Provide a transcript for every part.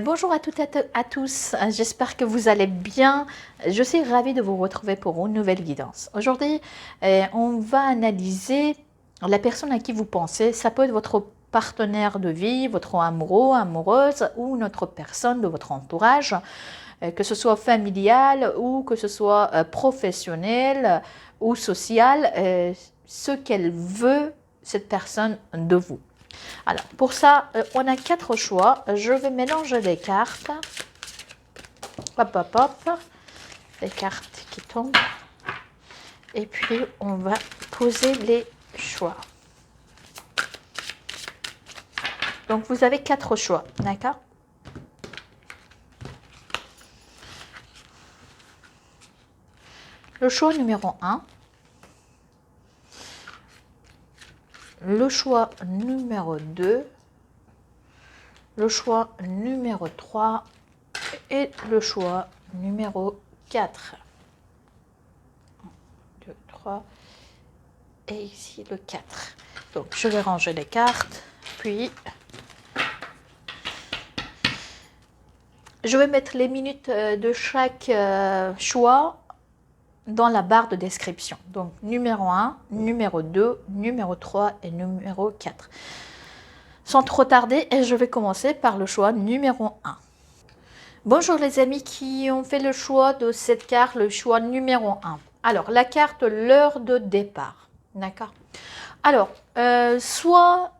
Bonjour à toutes et à tous, j'espère que vous allez bien. Je suis ravie de vous retrouver pour une nouvelle guidance. Aujourd'hui, on va analyser la personne à qui vous pensez. Ça peut être votre partenaire de vie, votre amoureux, amoureuse ou une autre personne de votre entourage, que ce soit familial ou que ce soit professionnel ou social, ce qu'elle veut, cette personne de vous. Alors, pour ça, on a 4 choix. Je vais mélanger les cartes. Hop, hop, hop. Les cartes qui tombent. Et puis, on va poser les choix. Donc, vous avez 4 choix, d'accord? Le choix numéro 1. Le choix numéro 2. Le choix numéro 3. Et le choix numéro 4. 1, 2, 3. Et ici le 4. Donc, je vais ranger les cartes. Puis, je vais mettre les minutes de chaque choix dans la barre de description. Donc, numéro 1, numéro 2, numéro 3 et numéro 4. Sans trop tarder, je vais commencer par le choix numéro 1. Bonjour les amis qui ont fait le choix de cette carte, le choix numéro 1. Alors, la carte l'heure de départ. D'accord? Alors, soit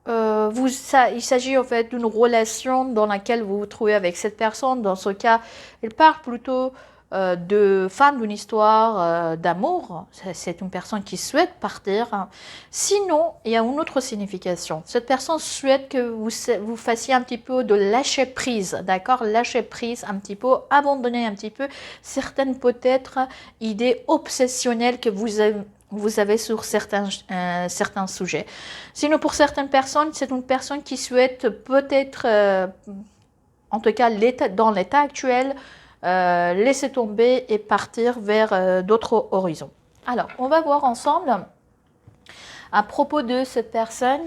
il s'agit en fait d'une relation dans laquelle vous vous trouvez avec cette personne. Dans ce cas, il parle plutôt de fin d'une histoire d'amour. C'est une personne qui souhaite partir. Sinon, il y a une autre signification. Cette personne souhaite que vous fassiez un petit peu de lâcher prise, d'accord? Lâcher prise un petit peu, abandonner un petit peu certaines peut-être idées obsessionnelles que vous avez sur certains sujets. Sinon, pour certaines personnes, c'est une personne qui souhaite peut-être, en tout cas dans l'état actuel, laisser tomber et partir vers d'autres horizons. Alors, on va voir ensemble à propos de cette personne,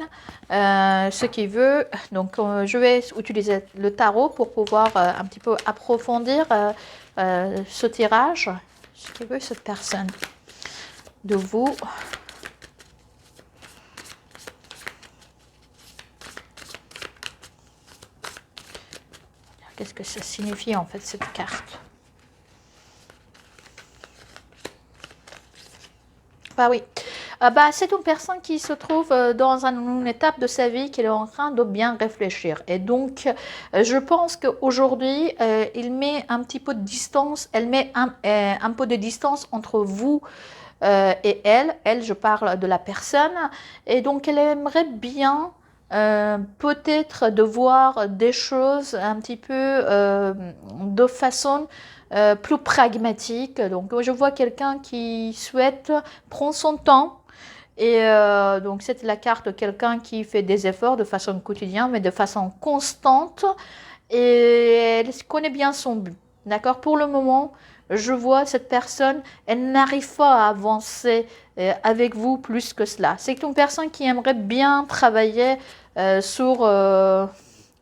ce qu'il veut. Donc, je vais utiliser le tarot pour pouvoir un petit peu approfondir ce tirage, ce qu'il veut cette personne de vous. Qu'est-ce que ça signifie en fait cette carte? Ah oui, c'est une personne qui se trouve dans une étape de sa vie qu'elle est en train de bien réfléchir. Et donc, je pense qu'aujourd'hui, il met un petit peu de distance, elle met un peu de distance entre vous et elle. Elle, je parle de la personne. Et donc, elle aimerait bien peut-être de voir des choses un petit peu de façon plus pragmatique. Donc, je vois quelqu'un qui souhaite prendre son temps. Et donc, c'est la carte de quelqu'un qui fait des efforts de façon quotidienne, mais de façon constante. Et elle connaît bien son but. D'accord? Pour le moment, je vois cette personne, elle n'arrive pas à avancer avec vous plus que cela. C'est une personne qui aimerait bien travailler sur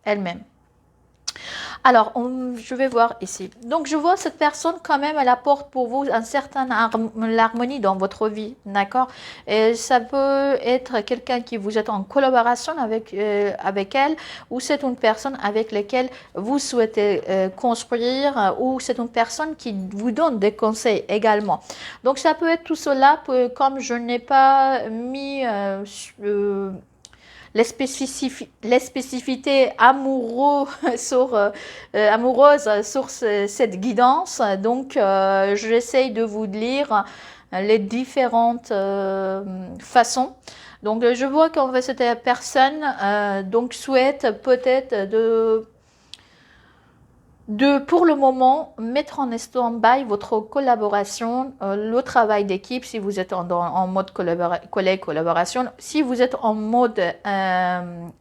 elle-même. Alors, je vais voir ici. Donc, je vois cette personne quand même, elle apporte pour vous une certaine harmonie dans votre vie, d'accord? Et ça peut être quelqu'un qui vous êtes en collaboration avec elle, ou c'est une personne avec laquelle vous souhaitez construire, ou c'est une personne qui vous donne des conseils également. Donc, ça peut être tout cela, comme je n'ai pas mis les spécificités amoureuses sur cette guidance. Donc, j'essaye de vous lire les différentes façons. Donc, je vois qu'en fait, cette personne donc, souhaite peut-être pour le moment, mettre en stand-by votre collaboration, le travail d'équipe, si vous êtes en mode collaboration. Si vous êtes en mode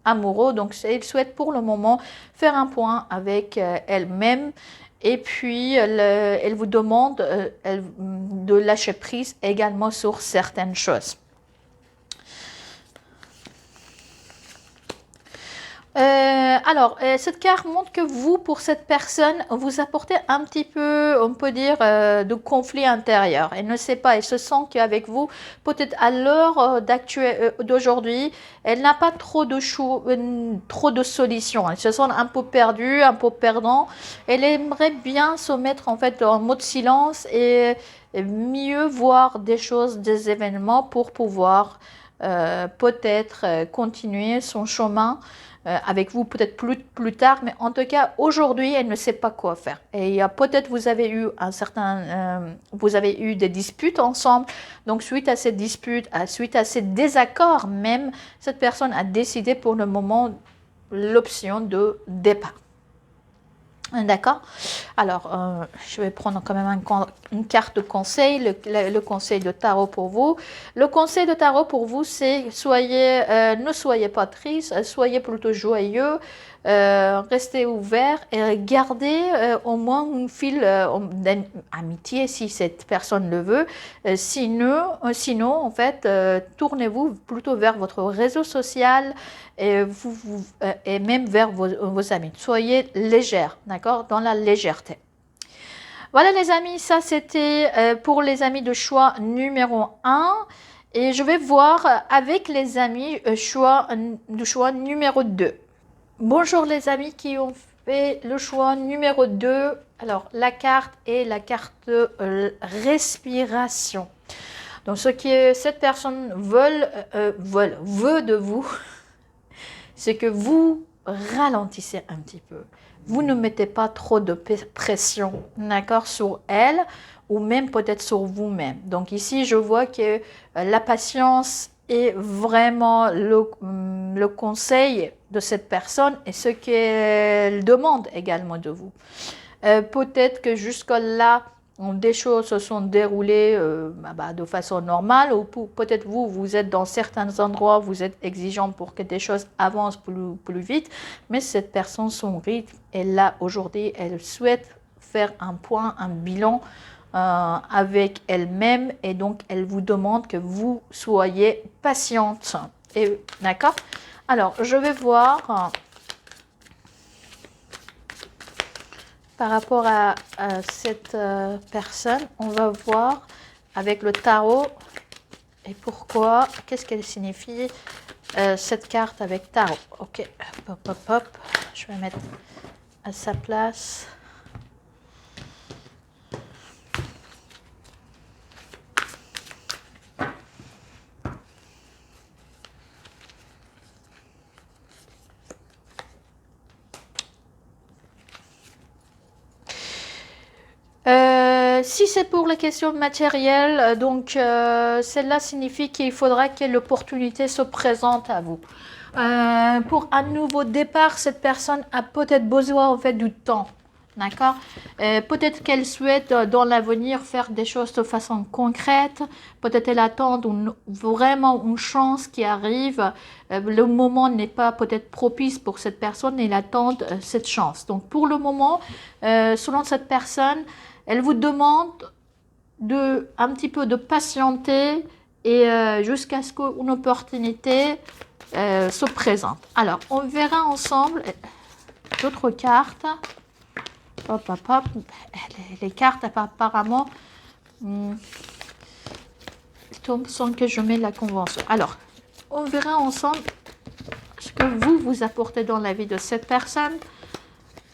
amoureux, donc elle souhaite pour le moment faire un point avec elle-même. Et puis, elle vous demande de lâcher prise également sur certaines choses. Cette carte montre que vous, pour cette personne, vous apportez un petit peu, on peut dire, de conflit intérieur. Elle ne sait pas, elle se sent qu'avec vous, peut-être à l'heure d'aujourd'hui, elle n'a pas trop de choix, trop de solutions. Elle se sent un peu perdue, un peu perdant. Elle aimerait bien se mettre en fait en mode silence et mieux voir des choses, des événements pour pouvoir peut-être continuer son chemin avec vous peut-être plus tard, mais en tout cas aujourd'hui elle ne sait pas quoi faire. Et il y a peut-être vous avez eu vous avez eu des disputes ensemble, donc suite à ces disputes, suite à ces désaccords même, cette personne a décidé pour le moment l'option de départ. D'accord. Alors, je vais prendre quand même une carte de conseil, le conseil de tarot pour vous. Le conseil de tarot pour vous, c'est ne soyez pas triste, soyez plutôt joyeux, restez ouvert et gardez au moins un fil d'amitié si cette personne le veut. Sinon, en fait, tournez-vous plutôt vers votre réseau social et même vers vos amis. Soyez légère, d'accord, dans la légèreté. Voilà les amis, ça c'était pour les amis de choix numéro 1. Et je vais voir avec les amis de choix numéro 2. Bonjour les amis qui ont fait le choix numéro 2. Alors la carte est la carte de respiration. Donc ce que cette personne veut de vous, c'est que vous ralentissez un petit peu. Vous ne mettez pas trop de pression, d'accord, sur elle ou même peut-être sur vous-même. Donc ici, je vois que la patience est vraiment le conseil de cette personne et ce qu'elle demande également de vous. Peut-être que jusque-là, des choses se sont déroulées de façon normale ou peut-être vous êtes dans certains endroits, vous êtes exigeant pour que des choses avancent plus vite, mais cette personne, son rythme est là aujourd'hui, elle souhaite faire un point, un bilan avec elle-même et donc elle vous demande que vous soyez patiente. D'accord? Alors, je vais voir... par rapport à cette personne, on va voir avec le tarot et pourquoi, qu'est-ce qu'elle signifie cette carte avec tarot. Ok, hop, je vais mettre à sa place. Si c'est pour les questions matérielles, donc celle-là signifie qu'il faudra que l'opportunité se présente à vous. Pour un nouveau départ, cette personne a peut-être besoin en fait du temps. D'accord. Peut-être qu'elle souhaite dans l'avenir faire des choses de façon concrète. Peut-être elle attend vraiment une chance qui arrive. Le moment n'est pas peut-être propice pour cette personne. Elle attend cette chance. Donc pour le moment, selon cette personne, elle vous demande un petit peu de patienter et jusqu'à ce qu'une opportunité se présente. Alors, on verra ensemble d'autres cartes. Hop. Les cartes, apparemment, tombent sans que je mette la convention. Alors, on verra ensemble ce que vous apportez dans la vie de cette personne.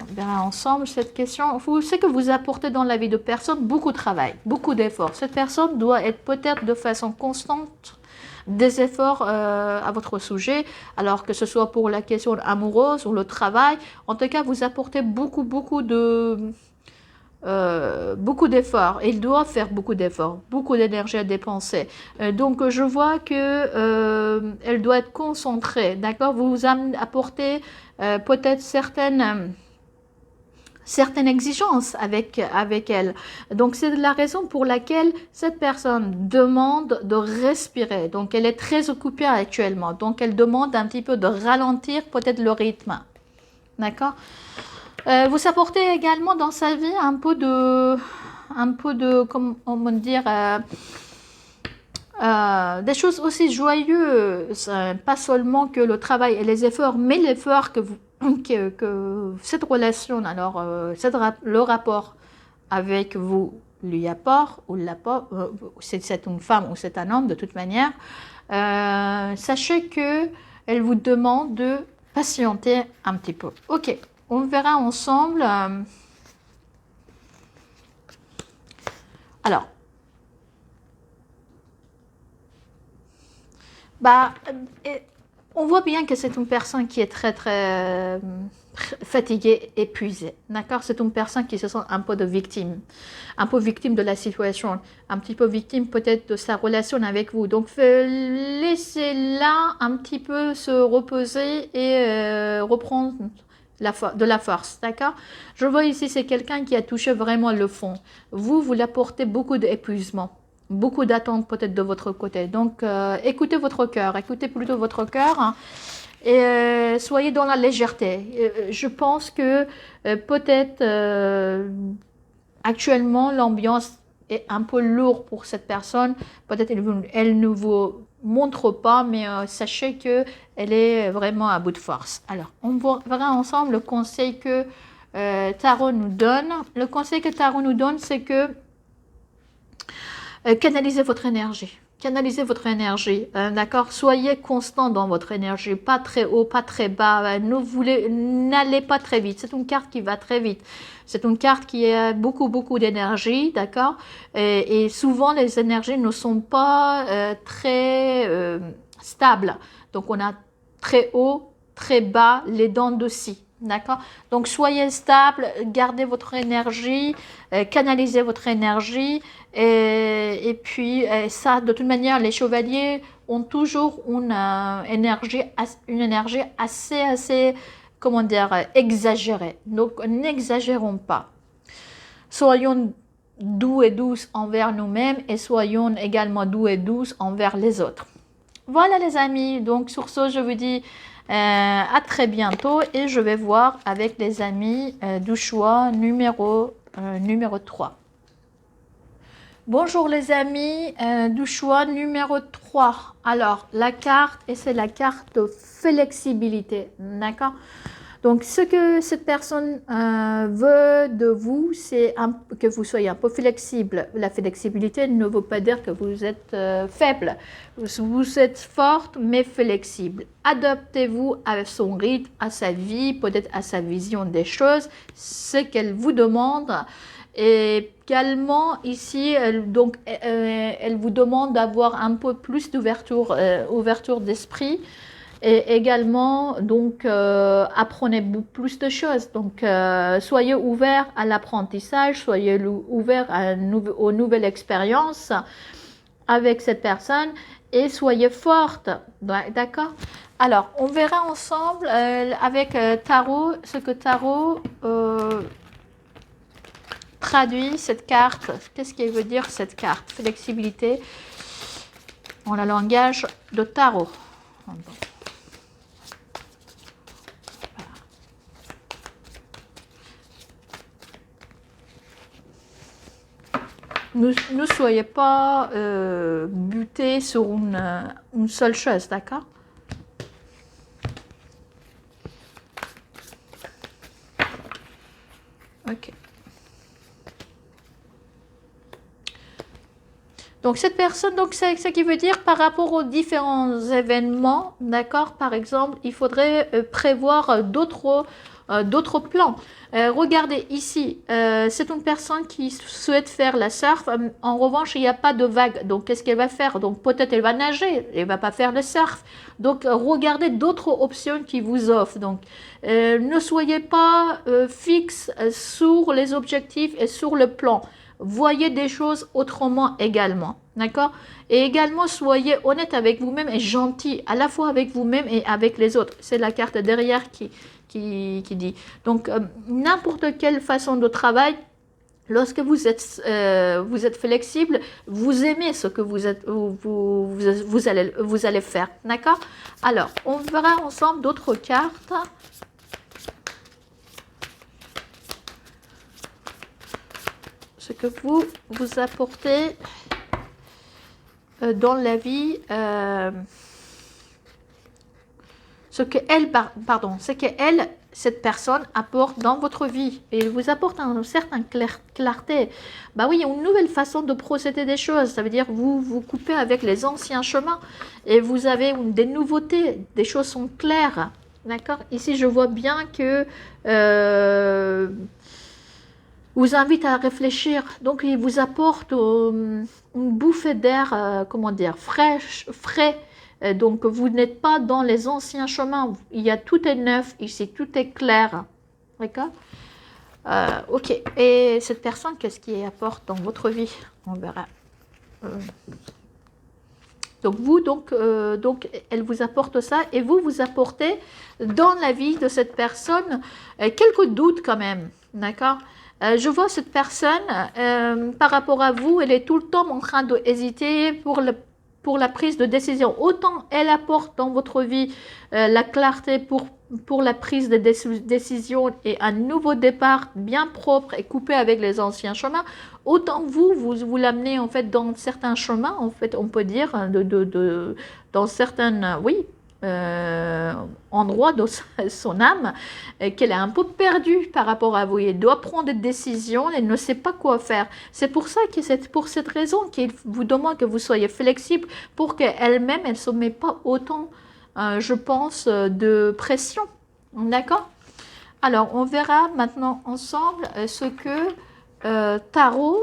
On verra ensemble cette question. Vous savez que vous apportez dans la vie de personne beaucoup de travail, beaucoup d'efforts. Cette personne doit être peut-être de façon constante des efforts à votre sujet, alors que ce soit pour la question amoureuse ou le travail. En tout cas, vous apportez beaucoup d'efforts. Il doit faire beaucoup d'efforts, beaucoup d'énergie à dépenser. Donc, je vois que elle doit être concentrée, d'accord? Vous apportez peut-être certaines exigences avec elle. Donc, c'est la raison pour laquelle cette personne demande de respirer. Donc, elle est très occupée actuellement. Donc, elle demande un petit peu de ralentir peut-être le rythme. D'accord? Vous apportez également dans sa vie un peu de comment dire, Des choses aussi joyeuses, pas seulement que le travail et les efforts, mais l'effort que cette relation, alors le rapport avec vous lui apporte, ou l'apporte, c'est une femme ou c'est un homme de toute manière, sachez que elle vous demande de patienter un petit peu. Ok, on verra ensemble. Alors, bah, on voit bien que c'est une personne qui est très fatiguée, épuisée. D'accord? C'est une personne qui se sent un peu un peu victime de la situation, un petit peu victime peut-être de sa relation avec vous. Donc, laissez-la un petit peu se reposer et reprendre de la force. D'accord? Je vois ici, c'est quelqu'un qui a touché vraiment le fond. Vous l'apportez beaucoup d'épuisement. Beaucoup d'attentes peut-être de votre côté. Donc, écoutez votre cœur, écoutez plutôt votre cœur, hein, et soyez dans la légèreté. Je pense que peut-être actuellement l'ambiance est un peu lourde pour cette personne. Peut-être elle ne vous montre pas, mais sachez que elle est vraiment à bout de force. Alors, on verra ensemble le conseil que Tarot nous donne. Le conseil que Tarot nous donne, c'est que canalisez votre énergie. Canalisez votre énergie, d'accord? Soyez constant dans votre énergie, pas très haut, pas très bas. N'allez pas très vite. C'est une carte qui va très vite. C'est une carte qui a beaucoup d'énergie, d'accord? Et souvent, les énergies ne sont pas très stables. Donc, on a très haut, très bas, les dents de scie. D'accord? Donc, soyez stable, gardez votre énergie, canalisez votre énergie. Et puis, ça, de toute manière, les chevaliers ont toujours une énergie assez, comment dire, exagérée. Donc, n'exagérons pas. Soyons doux et douces envers nous-mêmes et soyons également doux et douces envers les autres. Voilà les amis, donc sur ce, je vous dis à très bientôt et je vais voir avec les amis du choix numéro 3. Bonjour les amis du choix numéro 3. Alors, la carte, et c'est la carte de flexibilité, d'accord? Donc, ce que cette personne veut de vous, c'est que vous soyez un peu flexible. La flexibilité ne veut pas dire que vous êtes faible. Vous êtes forte, mais flexible. Adaptez-vous à son rythme, à sa vie, peut-être à sa vision des choses, ce qu'elle vous demande. Et également, ici, elle vous demande d'avoir un peu plus d'ouverture ouverture d'esprit. Et également, donc, apprenez plus de choses. Donc, soyez ouverts à l'apprentissage, soyez ouverts aux nouvelles expériences avec cette personne et soyez forte. D'accord? Alors, on verra ensemble avec Tarot, ce que Tarot traduit cette carte. Qu'est-ce qu'elle veut dire cette carte? Flexibilité en le langage de Tarot. Ne soyez pas butés sur une seule chose, d'accord? Ok. Donc cette personne, donc c'est ce qui veut dire par rapport aux différents événements, d'accord? Par exemple, il faudrait prévoir d'autres plans. Regardez ici, c'est une personne qui souhaite faire la surf. En revanche, il n'y a pas de vague. Donc, qu'est-ce qu'elle va faire? Donc, peut-être elle va nager. Elle ne va pas faire le surf. Donc, regardez d'autres options qui vous offrent. Donc, ne soyez pas fixe sur les objectifs et sur le plan. Voyez des choses autrement également. D'accord? Et également, soyez honnête avec vous-même et gentil, à la fois avec vous-même et avec les autres. C'est la carte derrière qui dit. Donc, n'importe quelle façon de travail, lorsque vous êtes flexible, vous aimez ce que vous allez faire. D'accord? Alors, on verra ensemble d'autres cartes. Ce que vous apportez dans la vie, ce que elle, pardon, c'est que elle, cette personne apporte dans votre vie et il vous apporte une certaine clarté. Bah oui, une nouvelle façon de procéder des choses. Ça veut dire vous vous coupez avec les anciens chemins et vous avez des nouveautés. Des choses sont claires. D'accord? Ici, je vois bien que vous invite à réfléchir. Donc, il vous apporte une bouffée d'air, comment dire, frais. Donc, vous n'êtes pas dans les anciens chemins. Il y a tout est neuf ici, tout est clair. D'accord? Ok. Et cette personne, qu'est-ce qu'il apporte dans votre vie? On verra. Donc, vous, donc, elle vous apporte ça et vous, vous apportez dans la vie de cette personne quelques doutes quand même. D'accord? Je vois cette personne, par rapport à vous, elle est tout le temps en train d'hésiter pour la prise de décision. Autant elle apporte dans votre vie la clarté pour la prise de décision et un nouveau départ bien propre et coupé avec les anciens chemins, autant vous l'amenez en fait dans certains chemins, en fait, on peut dire, dans certaines, oui, endroit de son âme, qu'elle est un peu perdue par rapport à vous. Elle doit prendre des décisions, elle ne sait pas quoi faire. C'est pour ça que c'est pour cette raison qu'il vous demande que vous soyez flexible pour qu'elle-même, elle ne se met pas autant, je pense, de pression. D'accord? Alors, on verra maintenant ensemble ce que Tarot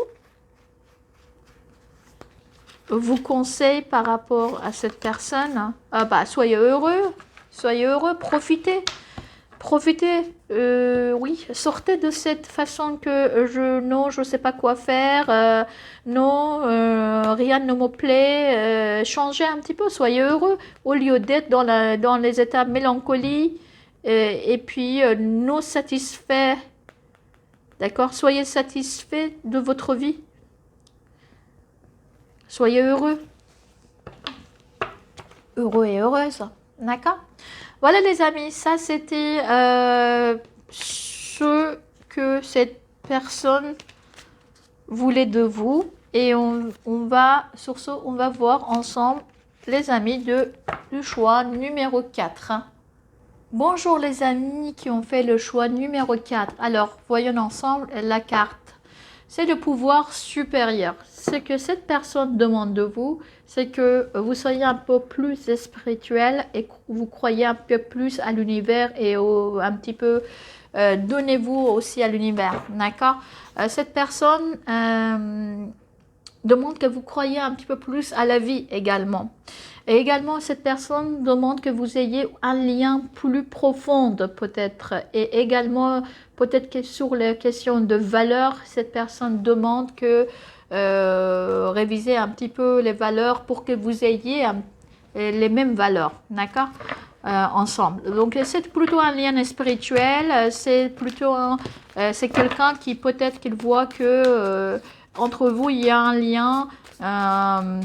vous conseille par rapport à cette personne. Soyez heureux, profitez, oui, sortez de cette façon que je sais pas quoi faire, rien ne me plaît, changez un petit peu, soyez heureux, au lieu d'être dans les états mélancolie, et puis non satisfaits, d'accord, soyez satisfaits de votre vie. Soyez heureux et heureuse, d'accord? Voilà les amis, ça c'était ce que cette personne voulait de vous. Et on va, sur ce, on va voir ensemble les amis du choix numéro 4. Bonjour les amis qui ont fait le choix numéro 4. Alors, voyons ensemble la carte. C'est le pouvoir supérieur. Ce que cette personne demande de vous, c'est que vous soyez un peu plus spirituel et que vous croyez un peu plus à l'univers et un petit peu donnez-vous aussi à l'univers. D'accord? Cette personne demande que vous croyez un petit peu plus à la vie également. Et également, cette personne demande que vous ayez un lien plus profond peut-être. Et également, peut-être que sur les questions de valeur, cette personne demande que réviser un petit peu les valeurs pour que vous ayez les mêmes valeurs. D'accord? Ensemble. Donc, c'est plutôt un lien spirituel. C'est plutôt c'est quelqu'un qui peut-être qu'il voit que entre vous, il y a un lien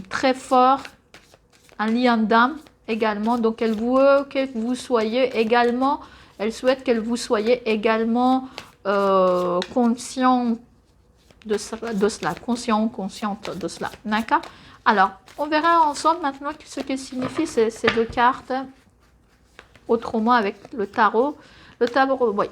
très fort, un lien d'âme également. Donc, elle veut que vous soyez également, elle souhaite que vous soyez également conscient de cela, consciente de cela. D'accord? Alors, on verra ensemble maintenant ce que signifient ces deux cartes, autrement avec le tarot. Le tarot, oui.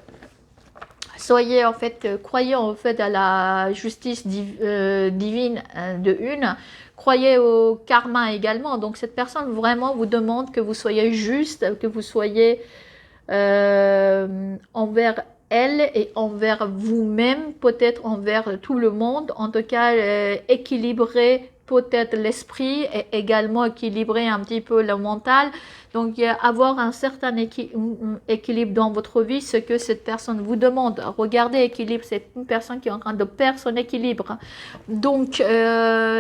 Soyez en fait, croyez en fait à la justice divine de une, croyez au karma également. Donc cette personne vraiment vous demande que vous soyez juste, que vous soyez envers elle et envers vous-même, peut-être envers tout le monde, en tout cas équilibrer peut-être l'esprit et également équilibrer un petit peu le mental. Donc, avoir un certain équilibre dans votre vie, ce que cette personne vous demande. Regardez, équilibre, c'est une personne qui est en train de perdre son équilibre. Donc,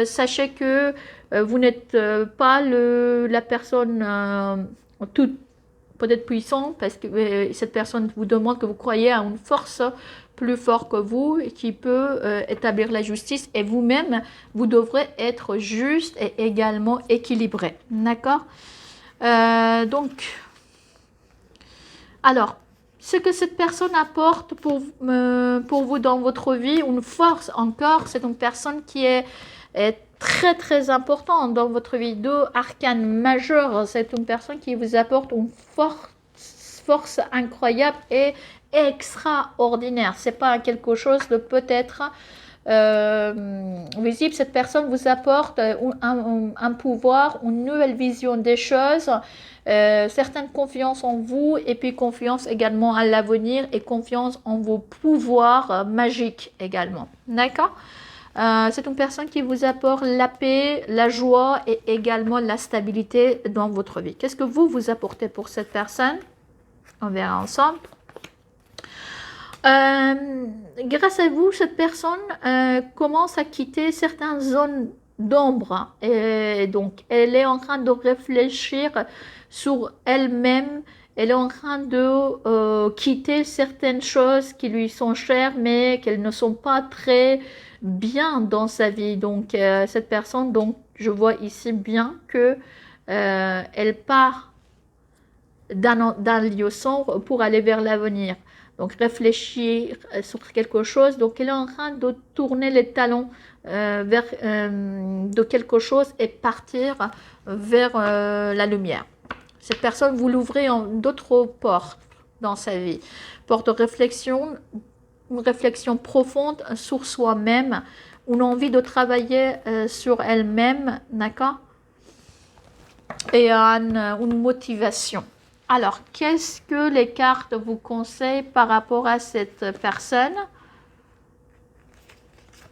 sachez que vous n'êtes pas la personne toute peut-être puissante, parce que cette personne vous demande que vous croyez à une force plus forte que vous qui peut établir la justice, et vous-même, vous devrez être juste et également équilibré. D'accord? Donc, alors, ce que cette personne apporte pour vous dans votre vie, une force encore, c'est une personne qui est très très important dans votre vie. 2 arcanes majeures, c'est une personne qui vous apporte une force incroyable et extraordinaire. C'est pas quelque chose de peut-être visible. Cette personne vous apporte un pouvoir, une nouvelle vision des choses, certaine confiance en vous, et puis confiance également à l'avenir et confiance en vos pouvoirs magiques également. D'accord? C'est une personne qui vous apporte la paix, la joie et également la stabilité dans votre vie. Qu'est-ce que vous apportez pour cette personne? On verra ensemble. Grâce à vous, cette personne commence à quitter certaines zones d'ombre. Et donc, elle est en train de réfléchir sur elle-même. Elle est en train de quitter certaines choses qui lui sont chères, mais qu'elles ne sont pas très bien dans sa vie. Donc, cette personne, donc, je vois ici bien que elle part d'un lieu sombre pour aller vers l'avenir. Donc, réfléchir sur quelque chose. Donc, elle est en train de tourner les talons vers de quelque chose et partir vers la lumière. Cette personne, vous l'ouvrez en d'autres portes dans sa vie. Porte de réflexion, une réflexion profonde sur soi-même, une envie de travailler sur elle-même, d'accord? Et une motivation. Alors, qu'est-ce que les cartes vous conseillent par rapport à cette personne?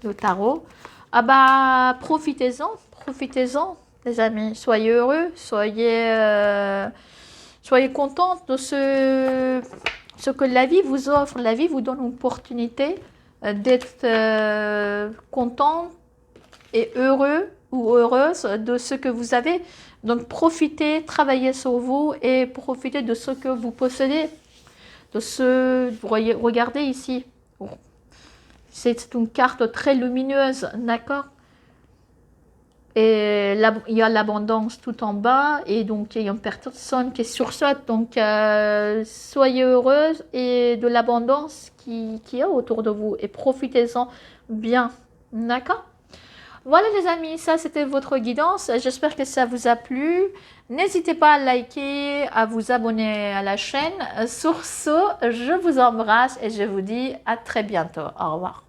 Le tarot. Ah bah, profitez-en, les amis. Soyez heureux, soyez contents de ce que la vie vous offre. La vie vous donne une opportunité d'être content et heureux ou heureuse de ce que vous avez. Donc, profitez, travaillez sur vous et profitez de ce que vous possédez. Regardez ici. C'est une carte très lumineuse, d'accord? Et il y a l'abondance tout en bas. Et donc, il y a une personne qui est sur ça. Donc, soyez heureuse et de l'abondance qui est autour de vous. Et profitez-en bien, d'accord? Voilà les amis, ça c'était votre guidance. J'espère que ça vous a plu. N'hésitez pas à liker, à vous abonner à la chaîne. Sur ce, je vous embrasse et je vous dis à très bientôt. Au revoir.